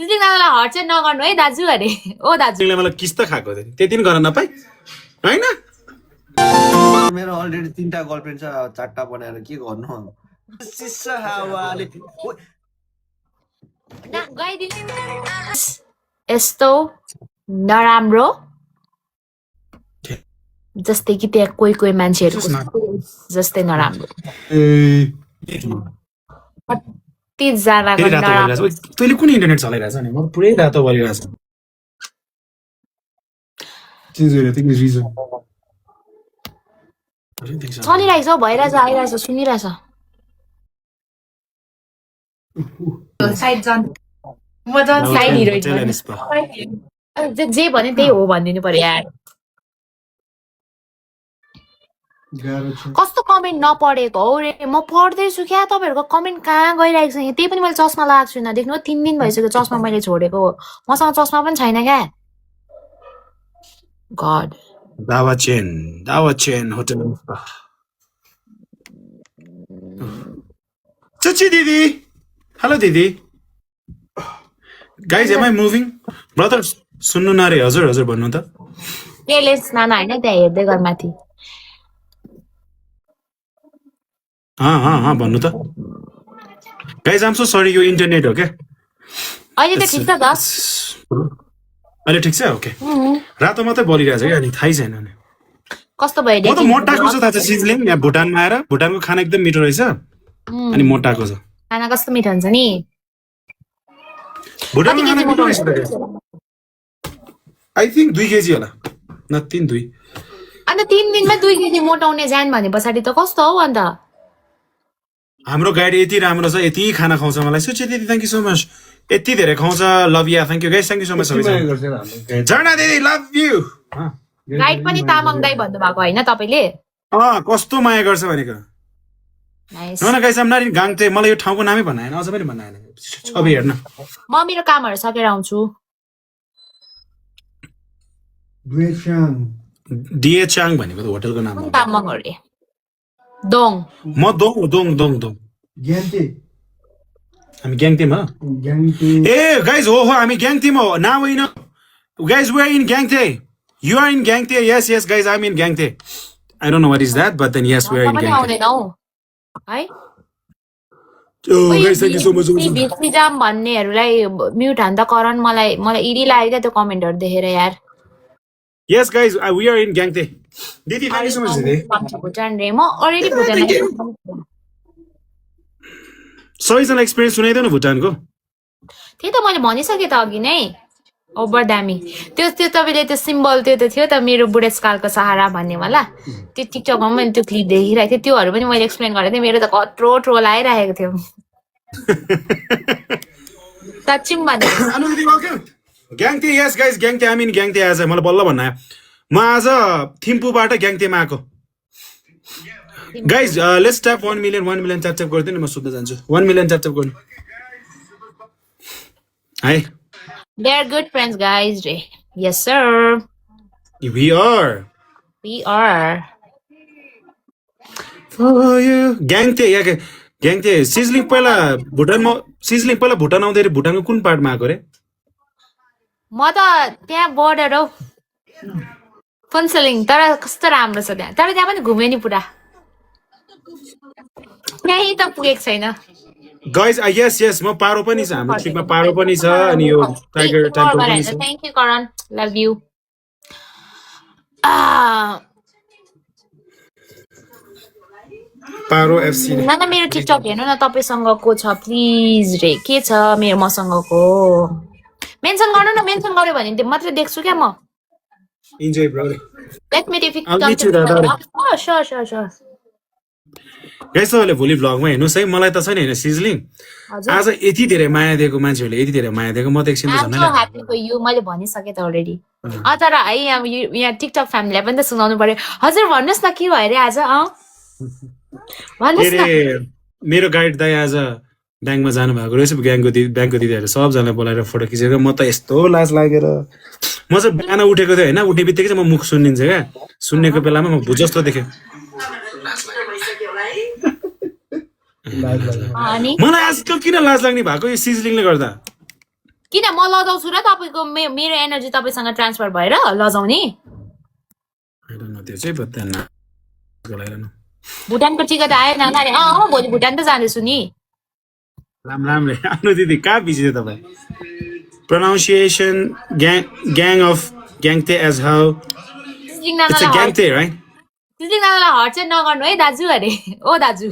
सिजलिङ दादालाई हट चाहिँ नगर्नु है दाजु अरे ओ दाजु तिमीले मलाई किस्त खाएको थियो त्यति पनि गर्न नपाई हैन मेरो अलरेडी 3टा गर्लफ्रेन्ड छ 4टा बनाएर के गर्नु सिस्सा हावाले यस्तो नराम्रो जस्तै कि त्यहाँ कोही कोही मान्छेहरू जस्तै नराम्रो कतिजनाको नराम्रो तैँले कुन इन्टरनेट चलाइरहेछ नि म पुरै रातो गरिरहेछ चेन्ज गरिरहेको रिजन चलिरहेछ भइरहेछ आइरहेछ सुनिरहेछ म झन् साइड हिरोइन जे भने त्यही हो भनिदिनु पर्यो यार कस्तो कमेन्ट नपढेको हो रे म पढ्दैछु क्या तपाईँहरूको कमेन्ट कहाँ गइरहेको छ यहाँ त्यही पनि मैले चस्मा लगाएको छुइनँ देख्नु 3 दिन भइसक्यो चस्मा मैले छोडेको मसँग चस्मा पनि छैन क्या गड दावा चेन होटल चची दिदी हेलो दिदी guys am I moving brother सुन्नु न रे हजुर हजुर भन्नु त केलेस नाना होइन त्यहाँ हेर्दै गर माथि भन्नु त गाइज आम सो सरी यो इन्टरनेट हो क्या अहिले त ठिक छ त अहिले ठिक छ ओके रातो मात्रै बोलिरहेछ क्या अनि थाहै छैन अनि कस्तो म त मोटाको छ थाहा छ सिजलिङ यहाँ भुटानमा आएर भुटानको खाना एकदम मिठो रहेछ अनि मोटाको छ खाना कस्तो मिठो हुन्छ नि भुटानको खाना मिठो रहेछ आई थिङ्क 2 केजी होला न 3-2 अन्त 3 दिनमा 2 केजी मोटाउने ज्यान भने पछाडि त कस्तो हो अन्त हाम्रो गाडी यति राम्रो छ यति खाना खुवाउँछ मलाई सुचे दिदी थ्याङ्क यू सो मच यति धेरै खुवाउँछ love yeah thank you guys thank you so much सबैजना झर्ना दिदी लभ यू गाइड पनि तामाङ दाइ भन्नु भएको होइन तपाईँले कस्तो माया गर्छ भनेको न गाइस आम नट इन गाङते मलाई यो ठाउँको नामै भन्न आएन अझ पनि भन्न आएन छवि हेर्न म मेरो कामहरू सकेर आउँछु डिए चाङ भनेको त होटलको नाम हो तामाङ अरे दोङ म दोङ हामी ग्याङतेमा ए गाइज हो हामी ग्याङतेमा हो now in guys we are in Gyangte you are in Gyangte yes yes guys I am in Gyangte I don't know what is that but then yes we are in Gyangte hi guys thank you so much भिसिजाम भन्नेहरूलाई mute हान्दा करन मलाई ED लाग्यो क्या त्यो कमेन्टहरू देखेर यार यस गाइज वी आर इन ग्याङते दिदी थ्यांक यू सो मच दिदी भुटान रे म अलरेडी भुटान सबैजना एक्सपिरियन्स सुनाइदेऊ न भुटानको त्यही त मैले भनिसकेँ त अघि नै ओभर दामी त्यो तपाईँले त्यो सिम्बल त्यो त थियो त मेरो बुढेसकालको सहारा भन्नेवाला त्यो टिकटकमा पनि मैले त्यो क्लिप देखिरहेको थिएँ त्योहरू पनि मैले एक्सप्लेन गरेको थिएँ मेरो त कत्रो ट्रोल आइरहेको थियो साँच्ची पनि ग्याङते यस गाइज ग्याङते आई मीन ग्याङते आज मलाई बल्ल भन्न आयो म आज थिम्पूबाट ग्याङतेमा आएको guys let's tap 1 million tap गरिदिनु म सुत्न जान्छु 1 मिलियन ट्याप गर्नु high They are good friends, guys. Yes, sir. We are. Oh, you. ग्याङते ग्याङते सिजलिङ पहिला भुटान आउँदै भुटानको कुन पार्टमा आएको रे म त त्यहाँ बोर्डर हौ फुन्सलिङ तर कस्तो राम्रो छ त्यहाँ तर त्यहाँ पनि घुम्यो नि पुरा त्यही त पुगेको छैन गाइज यस म पारो पनि छ हाम्रो ट्रिपमा पारो पनि छ अनि यो टाइगर टेम्पल पनि छ thank you Karan love you Paro FC न मेरो टिकटक हेर्नु न तपाईसँगको छ प्लिज रे के छ मेरो मसँगको मेन्सन गर्नु न मेन्सन गर्यो भने मात्रै देख्छु क्या म इन्जॉय ब्रदर लेट मी टिक श्योर गाइस तपाईँले भोलि भ्लगमा हेर्नुहोस् है मलाई त छैन होइन सिजलिङ आज यति धेरै माया दिएको मान्छेहरूले यति धेरै माया दिएको म त एकछिन मैले भनिसकेँ त अलरेडी तर है यहाँ टिकटक फ्यामिलीलाई पनि त सुनाउनु पर्यो हजुर भन्नुहोस् न के भयो अरे आज मेरो गाइड दाइ आज ब्याङ्कमा जानु भएको रहेछ ब्याङ्कको दिदीहरू सबजना बोलाएर फोटो खिचेको म त यस्तो लाज लागेर म चाहिँ बिहान उठेको थिएँ होइन उठ्ने बित्तिकै चाहिँ म मुख सुनिन्छ क्या सुन्नेको बेलामा म भुज जस्तो देखेँ मलाई आजकल किन लाज लाग्ने भएको यो सिजलिङले गर्दा किन म लजाउँछु र तपाईँको मेरो एनर्जी तपाईँसँग ट्रान्सफर भएर लजाउने I don't know, त्यो चाहिँ पत्ता न गलाइरहनु भुटानको टिकट आएन अरे अँ भोलि भुटान त जाँदैछु नि राम्रै आफ्नो दिदी कहाँ बिजी थियो तपाईँ pronunciation gang of gangte as how सिजिङ it's a नानालाई gangte right सिजिङ नानालाई हट चाहिँ नगर्नु है दाजु अरे ओ दाजु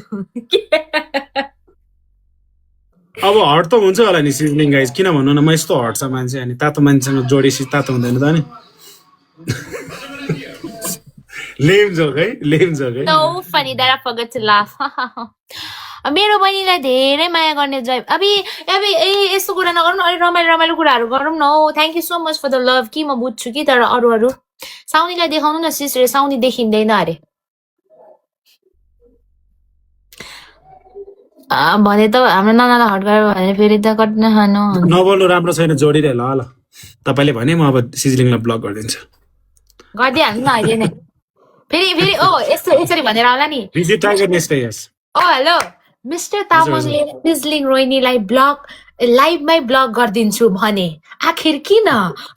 अब हट त हुन्छ होला नि सिजलिङ गाइज किन भन्नु न म यस्तो हट्छ मान्छे अनि तातो मान्छेसँग जोडेपछि तातो हुँदैन त नि लेम जोक है So funny that I forgot to laugh. मेरो बहिनीलाई धेरै माया गर्ने ड्राइभ अबि अबि यस्तो कुरा नगरौँ अलि रमाइलो कुराहरू गरौँ न हो thank you so much for the love कि म बुझ्छु कि तर अरू साउनीलाई देखाउनु न सिस्टर साउनी देखिँदैन अरे भने त हाम्रो नानालाई हट गरेर भने फेरि त कट्न खानु नबोल्नु राम्रो छैन जोडिरहे ल तपाईँले भने म अब सिजलिङलाई ब्लक गरिदिन्छु गरिदिइहाल्नु न अहिले नै फेरि ओ यस्तो यसरी भनेर आउला नि बिजी टाइगर नेक्स्ट यस ओ हेलो मिस्टर तामाङले सिजलिङ रोहिणीलाई ब्लक लाइभमै ब्लक गरिदिन्छु भने आखिर किन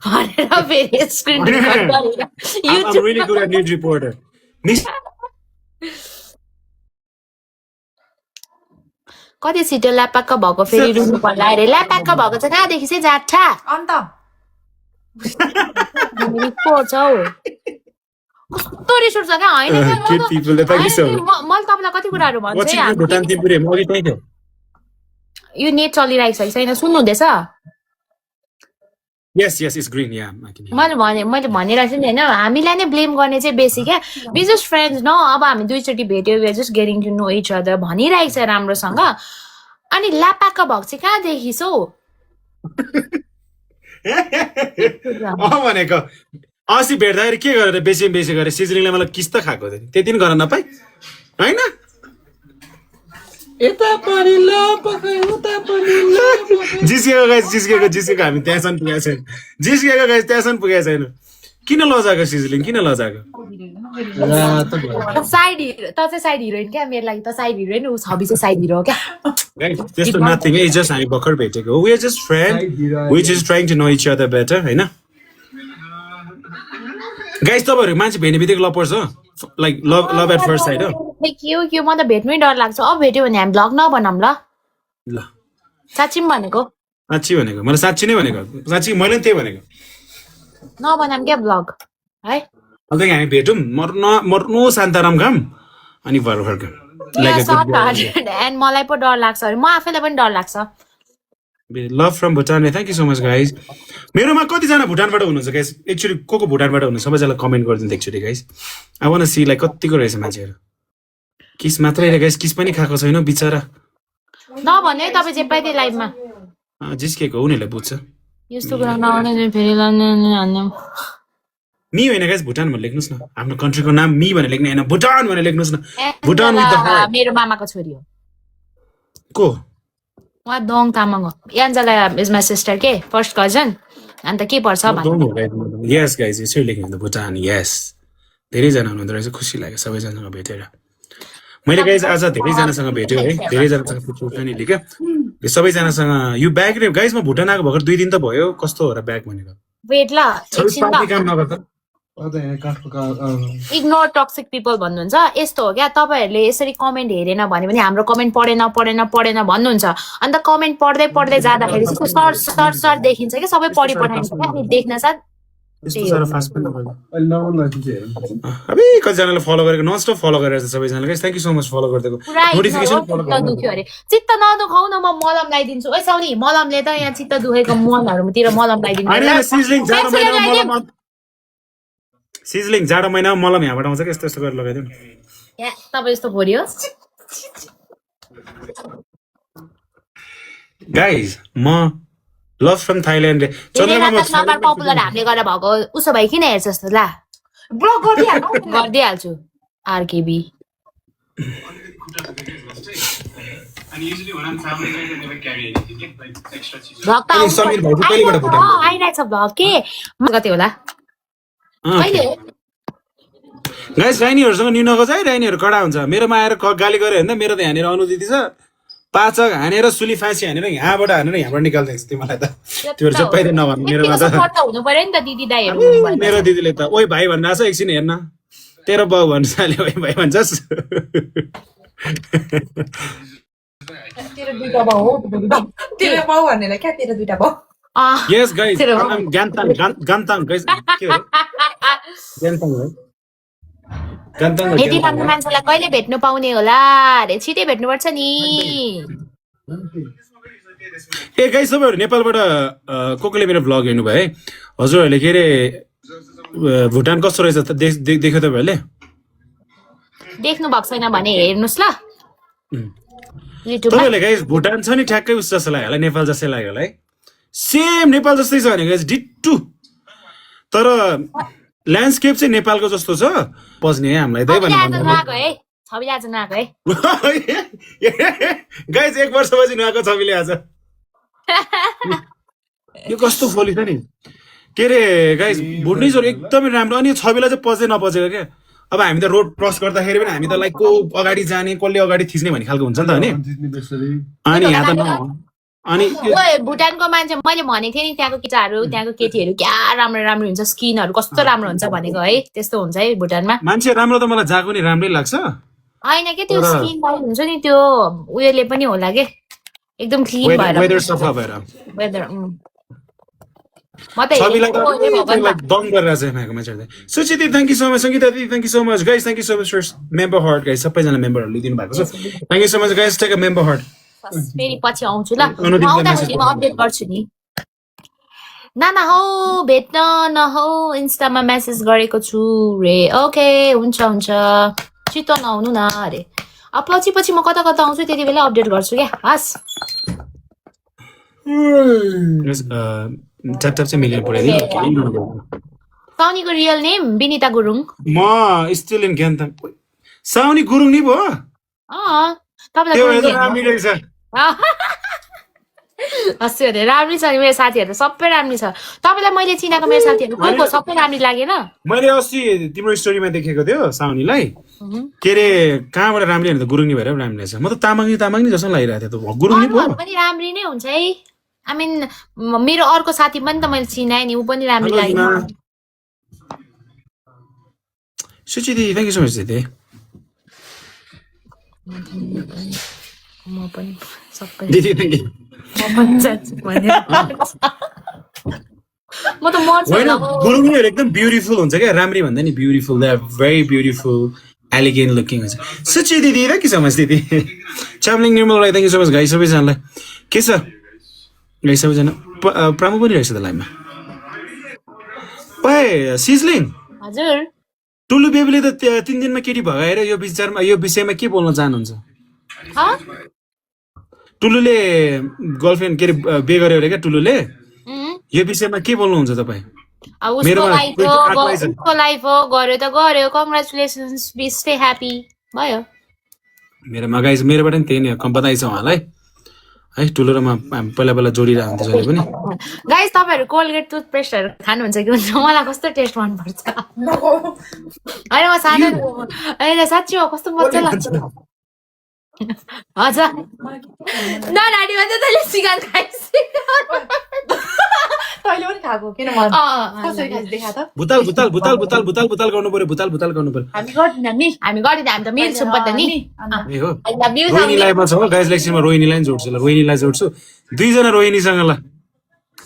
भनेर फेरि स्क्रिन रेकर्ड गरेर I'm really good at news reporter कति छिटो ल्यापाक्क भएको फेरि रुनु पर्ला अरे ल्यापाक्क भएको चाहिँ कहाँदेखि चाहिँ जाठा अन्त रिपोर्ट हौ कस्तो रिस उठ्छ क्या होइन Kid people, let us go. मैले तपाईँलाई कति कुराहरू भन्छु What's है in Bhutan Tripura? म अघि त्यही थियो यो नेट चलिरहेको छ कि छैन सुन्नुहुँदैछ Yes, it's green, yeah. I can hear. मैले भनिरहेको छु नि होइन हामीलाई नै ब्लेम गर्ने चाहिँ बेसी क्या बी जस्ट फ्रेन्ड्स न अब हामी दुईचोटि भेट्यो we are just getting to know each other भनिरहेको छ राम्रोसँग अनि ल्यापाक्क भएको चाहिँ कहाँ देखिस् हौ भनेको अस्ति भेट्दाखेरि के गरेर बेसी गरेर सिजलिङले मलाई किस्त खाएको थियो त्यति पनि गर्न नपाइ होइन यता पनि ल पकाइ उता पनि ल जिस्केको हामी त्यहाँसम्म पुगेको छैन जिस्केको गाइस त्यहाँसम्म पुगेको छैन किन लजाएको सिजलिङ किन लजाएको साइड हिरो त चाहिँ साइड हिरोइन क्या मेरो लागि त साइड हिरोइन ऊ छवि चाहिँ साइड हिरो हो क्या गाइस त्यस्तो नथिङ इज जस्ट हामी भर्खर भेटेको we are just friend we just trying to know each other better होइन गाइस तपाईँहरू मान्छे भेट्ने बित्तिकै लभ पर्छ like love at first sight हो के म त भेट्नै डर लाग्छ अब भेट्यो भने हामी ब्लग नबनाऊँ ल ल साँच्ची पनि भनेको साँच्ची भनेको मैले साँच्ची नै भनेको साँच्ची मैले पनि त्यही भनेको नबनाऊँ क्या ब्लग है अझै हामी भेटौँ मर्नु शान्ताराम खाम अनि घर फर्कौँ एन्ड मलाई पो डर लाग्छ अरे म आफैलाई पनि डर लाग्छ love from Bhutan thank you so much guys मेरोमा कतिजना भुटानबाट हुनुहुन्छ गाइज एक्चुली को भुटानबाट हुनुहुन्छ सबैजनालाई कमेन्ट गरिदिनु actually guys I want see like कतिको रहेछ मान्छेहरू किस मात्रै गाइज किस पनि खाएको छैन बिचरा नभने तपाईँ जे पाइदिए लाइभमा जिस्केको उनीहरूले बुझ्छ यस्तो कुरा नआउने फेरि मी होइन गाइज भुटान भनेर लेख्नुहोस् न आफ्नो कन्ट्रीको नाम मी भनेर लेख्ने होइन भुटान भनेर लेख्नुहोस् न भुटान विथ द हार्ट मेरो मामाको छोरी हो को उहाँ दोङ तामाङ हो यान्जला इज माई सिस्टर के फर्स्ट कजन अन्त के पर्छ यस गाइज यसरी लेख्नु भुटान यस धेरैजना हुनुहुँदो रहेछ खुसी लाग्यो सबैजनासँग भेटेर मैले गाइज आज धेरैजनासँग भेट्यो है धेरैजनासँग पुग्छु नि क्या सबैजनासँग यो ब्याग रे गाइज म भुटान आएको भर्खर 2 दिन त भयो कस्तो हो र ब्याग भनेको वेट ल एकछिन ल काम नगर्दा इग्नोर टक्सिक पिपल भन्नुहुन्छ यस्तो हो क्या तपाईँहरूले यसरी कमेन्ट हेरेन भने पनि हाम्रो कमेन्ट पढेन भन्नुहुन्छ अन्त कमेन्ट पढ्दै जाँदाखेरि चाहिँ सर देखिन्छ कि सबै पढि पठाइन्छ क्या अनि देख्न साथ अबे कतिजनाले फलो गरेको ननस्टप फलो गरेर सबैजनाले thank you so much follow गरिदिएको नोटिफिकेसन दुख्यो अरे चित्त नदुखाउ न म मलम लगाइदिन्छु ओ साउनी मलमले त यहाँ चित्त दुखेको मनहरूतिर मलम लगाइदिन्छु सिजलिङ जाडो महिना मलम यहाँबाट आउँछ कि यस्तो गरेर लगाइदिउँ या तपाईँ यस्तो भोरियो गाइज म love from Thailand number popular हामीले गरेर भएको उसो भए किन हेर्छ जस्तो ला ब्लक गरिदिइहाल्छु आरकेबी आइरहेछ भ्लग के कति होला गाइस राइनीहरूसँग न्यू नगज है राइनीहरू कडा हुन्छ मेरोमा आएर गाली गरे होइन मेरो त यहाँनिर अनुदिति छ पाचक हानेर सुली फाँसी हानेर यहाँबाट हानेर यहाँबाट निकाल्दैछ तिमीलाई त त्योहरू चाहिँ पहिले नभन्नु मेरोमा त हुनु पर्यो नि त दिदी दाइहरू मेरो दिदीले त ओइ भाइ भनिरहेछ एकछिन हेर्न तेरो बाउ भन्छ अहिले ओइ भाइ भन्छस् तेरो दुईटा बाउ हो तेरो बाउ भन्नेलाई क्या तेरो दुईटा बाउ यस गाइस गान्ताङ गाइस के हो गान्ताङ हो गान्ताङ हो यति राम्रो मान्छेलाई कहिले भेट्नु पाउने होला अरे छिटै भेट्नुपर्छ नि ए गाइस सबैहरू नेपालबाट कोले मेरो भ्लग हेर्नु भयो है हजुरहरूले के अरे भुटान कस्तो रहेछ त देख्यो तपाईँहरूले देख्नु भएको छैन भने हेर्नुहोस् ल युट्युबमा तपाईँहरूले गाइस भुटान छ नि ठ्याक्कै उस जस्तो लाग्यो होला नेपाल जस्तै लाग्यो होला है सेम नेपाल जस्तै छ भने गाइस डिट्टु तर ल्यान्डस्केप चाहिँ नेपालको जस्तो छ पस्ने है हामीलाई त्यही है छवि आज नआएको है गाइस 1 वर्षपछि नआएको छविले आज यो कस्तो फोली छ नि के अरे गाइस भुटनिजहरू एकदमै राम्रो अनि छविलाई चाहिँ पझै नपचेको क्या अब हामी त रोड क्रस गर्दाखेरि पनि हामी त लाइक को अगाडि जाने कसले अगाडि थिच्ने भन्ने खालको हुन्छ नि त अनि यहाँ त अनि भुटानको मान्छे मैले भनेको थिएँ नि त्यहाँको केटाहरू त्यहाँको केटीहरू क्या राम्रो राम्रो हुन्छ स्किनहरू कस्तो राम्रो हुन्छ भनेको है त्यस्तो हुन्छ है भुटानमा मान्छे राम्रो त मलाई जाको नि राम्रै लाग्छ होइन के त्यो स्किन हुन्छ नि त्यो उयोले पनि होला के एकदम क्लिन भएर वेदर सफा भएर वेदर छविलाई त दम गरेर चाहिँ यहाँको मान्छेहरूले सुचिति thank you so much Sangita दिदी thank you so much guys thank you so much for member heart guys सबैजना मेम्बरहरू लिइदिनु भएको छ thank you so much guys take a member heart फेरि पछि आउँछु ल आउँदाखेरि म अपडेट गर्छु नि नाना हौ भेट्न नहौ इन्स्टामा मेसेज गरेको छु रे ओके हुन्छ हुन्छ छिटो नआउनु न अरे अब पछि म कता कता आउँछु त्यति बेला अपडेट गर्छु क्या हस् ट्याप चाहिँ मिलेर पढाइदिनु साउनीको रियल नेम विनिता गुरुङ म स्टिल इन ज्ञान साउनी गुरुङ नि भयो तपाईँलाई हस्यो अरे राम्रै छ नि मेरो साथीहरू सबै राम्रै छ तपाईँलाई मैले चिनाएको मेरो साथीहरू को को सबै राम्रै लागेन मैले अस्ति तिम्रो स्टोरीमा देखेको थियो साउनीलाई के अरे कहाँबाट राम्रै होइन त गुरुङ भएर राम्रै छ म त तामाङ नि जस्तो लागिरहेको थियो त गुरुङ नि भयो पनि राम्रै नै हुन्छ है आई मिन मेरो अर्को साथी पनि त मैले चिनाएँ नि ऊ पनि राम्रै लाग्यो सुचि दिदी थ्याङ्क यू सो मच दिदी म पनि सबै दिदी थ्याङ्क यू म त मर्छु गुरुङहरू एकदम ब्युटिफुल हुन्छ क्या राम्री भन्दा नि beautiful they are very beautiful elegant looking हुन्छ सुचि दिदी थ्याङ्क यू सो मच दिदी Chamling Nirmal Rai thank you so much guys सबैजनालाई के छ गाई सबैजना प्रामु पनि रहेछ त लाइनमा ओए सिजलिङ हजुर टुलु बेबीले त 3 दिनमा केटी भगाएर यो विषयमा के बोल्न चाहनुहुन्छ टुलुले गर्लफ्रेन्ड के अरे बे गर्यो अरे क्या टुलुले यो विषयमा के बोल्नुहुन्छ तपाईँ उसको लाइफ हो गर्यो त गर्यो कङ्ग्रेचुलेसन्स बी स्टे ह्याप्पी भयो मेरोमा गाइस मेरोबाट नि त्यही नै बधाई छ उहाँलाई है टुलु र म पहिला जोडिरहेको हुन्थ्यो जहिले पनि गाइस तपाईँहरू कोलगेट टुथपेस्टहरू खानुहुन्छ कि हुन्छ मलाई कस्तो टेस्ट मनपर्छ होइन म सानो होइन साँच्ची हो कस्तो मजा लाग्छ हजुर नानी भन्छ तैँले सिगार खाइस् तैँले पनि खाएको किन कसरी खाइस् देखा त बुताल गर्नु पर्यो हामी गर्दिनँ नि हामी त मिल्छौँ पत्ता नि ए हो रोहिणीलाई छ गाइस लेक्सनमा रोहिणीलाई नि जोड्छु ल रोहिणीलाई जोड्छु दुईजना रोहिणीसँग ल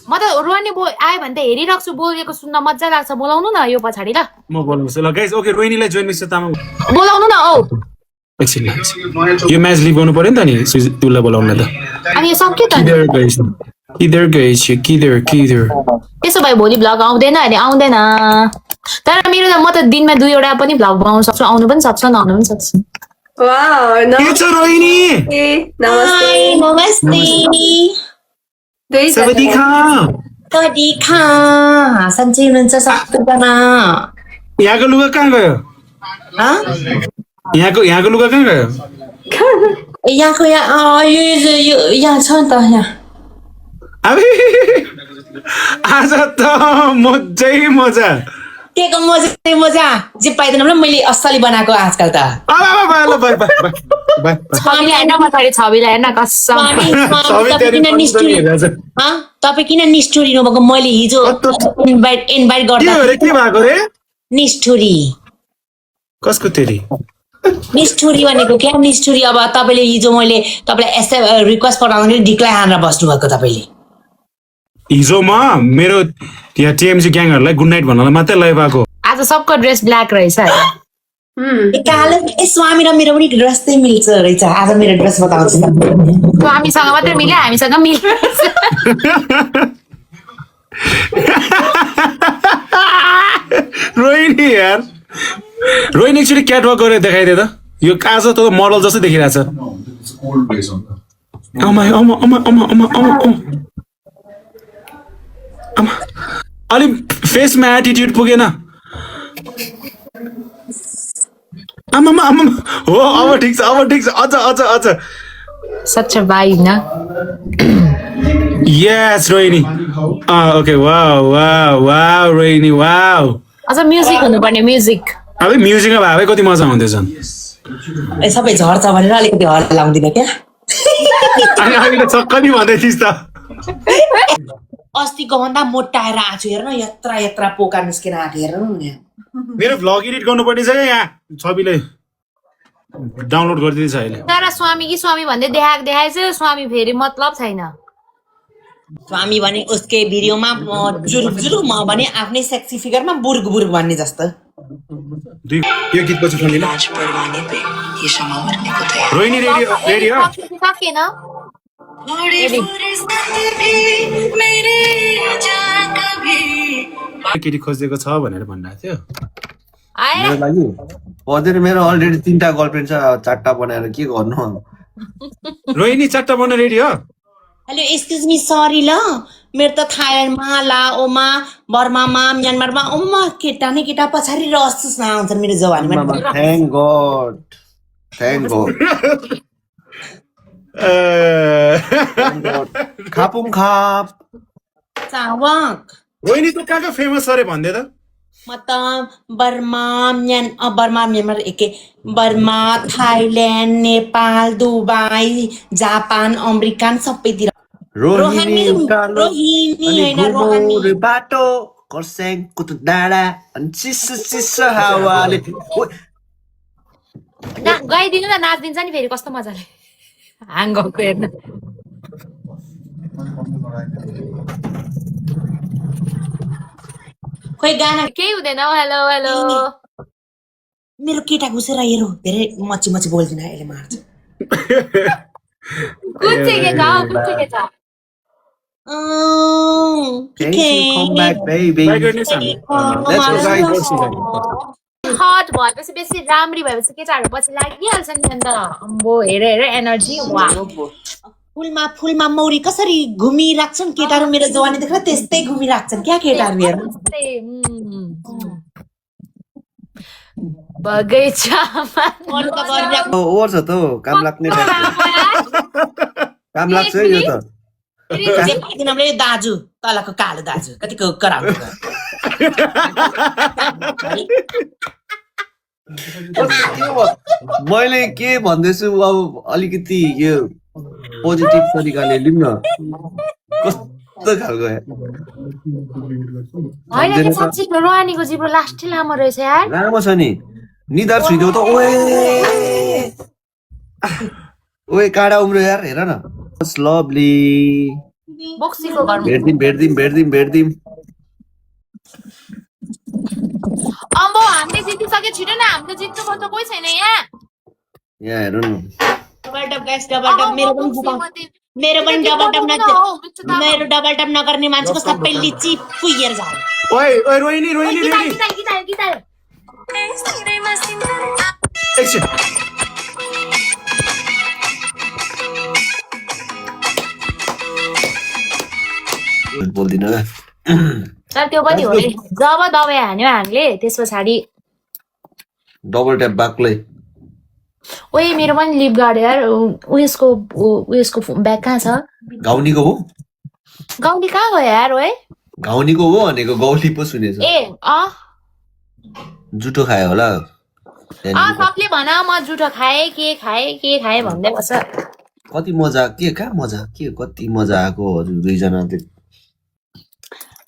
म त रोहिणी आयो भने त हेरिरहेको छु बोलेको सुन्न मजा लाग्छ बोलाउनु न यो पछाडि ल म बोलाउँछु ल गाइस ओके रोहिणीलाई जोइन मिस्टर तामाङ बोलाउनु न औ एकछिन यो म्याच लिभ गर्नु पर्यो नि त नि तुललाई बोलाउन त अनि यो सक्यो त किधर त्यसो भए भोलि भ्लग आउँदैन अरे आउँदैन तर मेरो त म त दिनमा 2वटा पनि भ्लग बनाउन सक्छु आउनु पनि सक्छ नआउनु पनि सक्छु सन्चै हुनुहुन्छ सबैजना यहाँको लुगा कहाँ गयो यहाँको लुगा कहाँ गयो यहाँको यहाँ छ नि त यहाँ आज त मजै मजा त्यहीको मजा जे पाइदैन भने मैले असली बनाएको आजकल त छविलाई हेर्न पछाडि छविलाई हेर्न कसम तपाईँ किन निष्ठुरी नभएको मैले हिजो इन्भाइट गर्दा के भएको रे निष्ठुरी कसको तेरी निष्ठुरी भनेको क्या निष्ठुरी अब तपाईँले हिजो मैले तपाईँलाई एसए रिक्वेस्ट पठाउँदाखेरि डिक्लाइन हानेर बस्नुभएको तपाईँले हिजोमा मेरो यहाँ टिएमसी ग्याङहरूलाई गुड नाइट भन्नलाई मात्रै लय भएको आज सबको ड्रेस ब्ल्याक रहेछ कालो स्वामी र मेरो पनि ड्रेस मिल्छ रहेछ आज मेरो ड्रेस बताउँछु हामीसँग मात्रै मिल्यो हामीसँग मिल्यो रोहिणी यार रोहिणी एकचोटि क्याटवक गरेर देखाइदिए त यो आज त मोडल जस्तै देखिरहेछ अलिक फेसमा एटिट्युड पुगेन हो अब ठिक छ अझ सच भाइ न yes Rohini okay wow Rohini wow अझ म्युजिक हुनुपर्ने म्युजिक अब म्युजिकमा भए कति मजा हुन्थ्यो झन् सबै झर्छ भनेर अलिकति हल्ला लाउँदिन क्या अनि अहिले चक्क नि भन्दै थिइस् त अस्तिको भन्दा मोटाएर आएको छु हेर्नु यत्रा पोका निस्केर आएको हेर्नु मेरो भ्लग एडिट गर्नुपर्ने छ क्या यहाँ छविले डाउनलोड गरिदिँदैछ अहिले तर स्वामी कि स्वामी भन्दै देखाएछ स्वामी फेरि मतलब छैन स्वामी भने उसकै भिडियोमा जुरुक म भने आफ्नै सेक्सी फिगरमा बुर्ग भन्ने जस्तो यो गीत पछि सुनिल रोहिणी रेडी हो सकेन केटी खोजिदिएको छ भनेर भनिरहेको थियो मेरो लागि हजुर मेरो अलरेडी 3टा गर्लफ्रेन्ड छ 4टा बनाएर के गर्नु रोहिणी 4टा बन्न रेडी हो हेलो एक्सक्युज मी सरी ल मेरो त थाइल्यान्डमा लाओमा बर्मामा म्यानमारमा केटा नै केटा पछाडि रस आउँछन् मेरो जवानीमा थ्याङ्क गॉड खापुम खाप चावक रोहिणी त कहाँ फेमस अरे भन्दै त म त Burma Myanmar Burma Thailand Nepal Dubai Japan American सबैतिर रोहिणी होइन रोहिणी बाटो कर्स्याङ कुतु डाँडा अनि चिसो हावाले गाइदिनु न नाचिदिन्छ नि फेरि कस्तो मजाले हाङ्गको हेर्न खोइ गाना केही हुँदैन हेलो हेलो मेरो केटा घुसेर हेरौ धेरै मची बोल्दिन अहिले मार्छ Come back, baby. हट भएपछि बेसी राम्री भएपछि केटाहरू पछि लागिहाल्छ नि अन्त अम्बो हेर एनर्जी फुलमा मौरी कसरी घुमिराख्छन् केटाहरू मेरो जवानी देखेर त्यस्तै घुमिराख्छन् क्या केटाहरू हेर बगैँचामा ओभर छ त काम लाग्ने काम लाग्छ है यो त दाजु तलको कालो दाजु कतिको कराउनु मैले के भन्दैछु अब अलिकति यो पोजिटिभ तरिकाले लिउँ न कस्तो खालको होइन साँच्चै रोहानीको जिब्रो लास्टै लामो रहेछ यार लामो छ नि निधार छुइदेऊ त ओए काँडा उम्रो यार हेर न लभली बक्सीको घरमा भेट्दिम अम्बो हामीले जितिसके छिटो न हामीले जित्नु पर्छ कोही छैन यहाँ हेर्नु न मेरो पनि डबल टप नगर्ने मान्छेको सबै लिची पुगेर जाऊ ओए रोहिणी एकछिन बोल्दिन तर त्यो पनि हो नि जब दबाई हान्यो हामीले त्यस पछाडि डबल ट्याप बाक्लै ओए मेरो पनि लिप गार्ड यार उयसको ब्याग कहाँ छ गाउनीको हो गाउँली कहाँ गयो यार ओए घाउनीको हो भनेको गौली पो सुनेछ ए जुठो खायो होला सबले भन म जुठो खाएँ के खाएँ भन्दै बस्छ कति मजा के कति मजा आएको हजुर दुईजनाले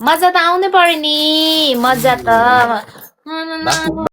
मजा त आउनै पर्यो नि मजा त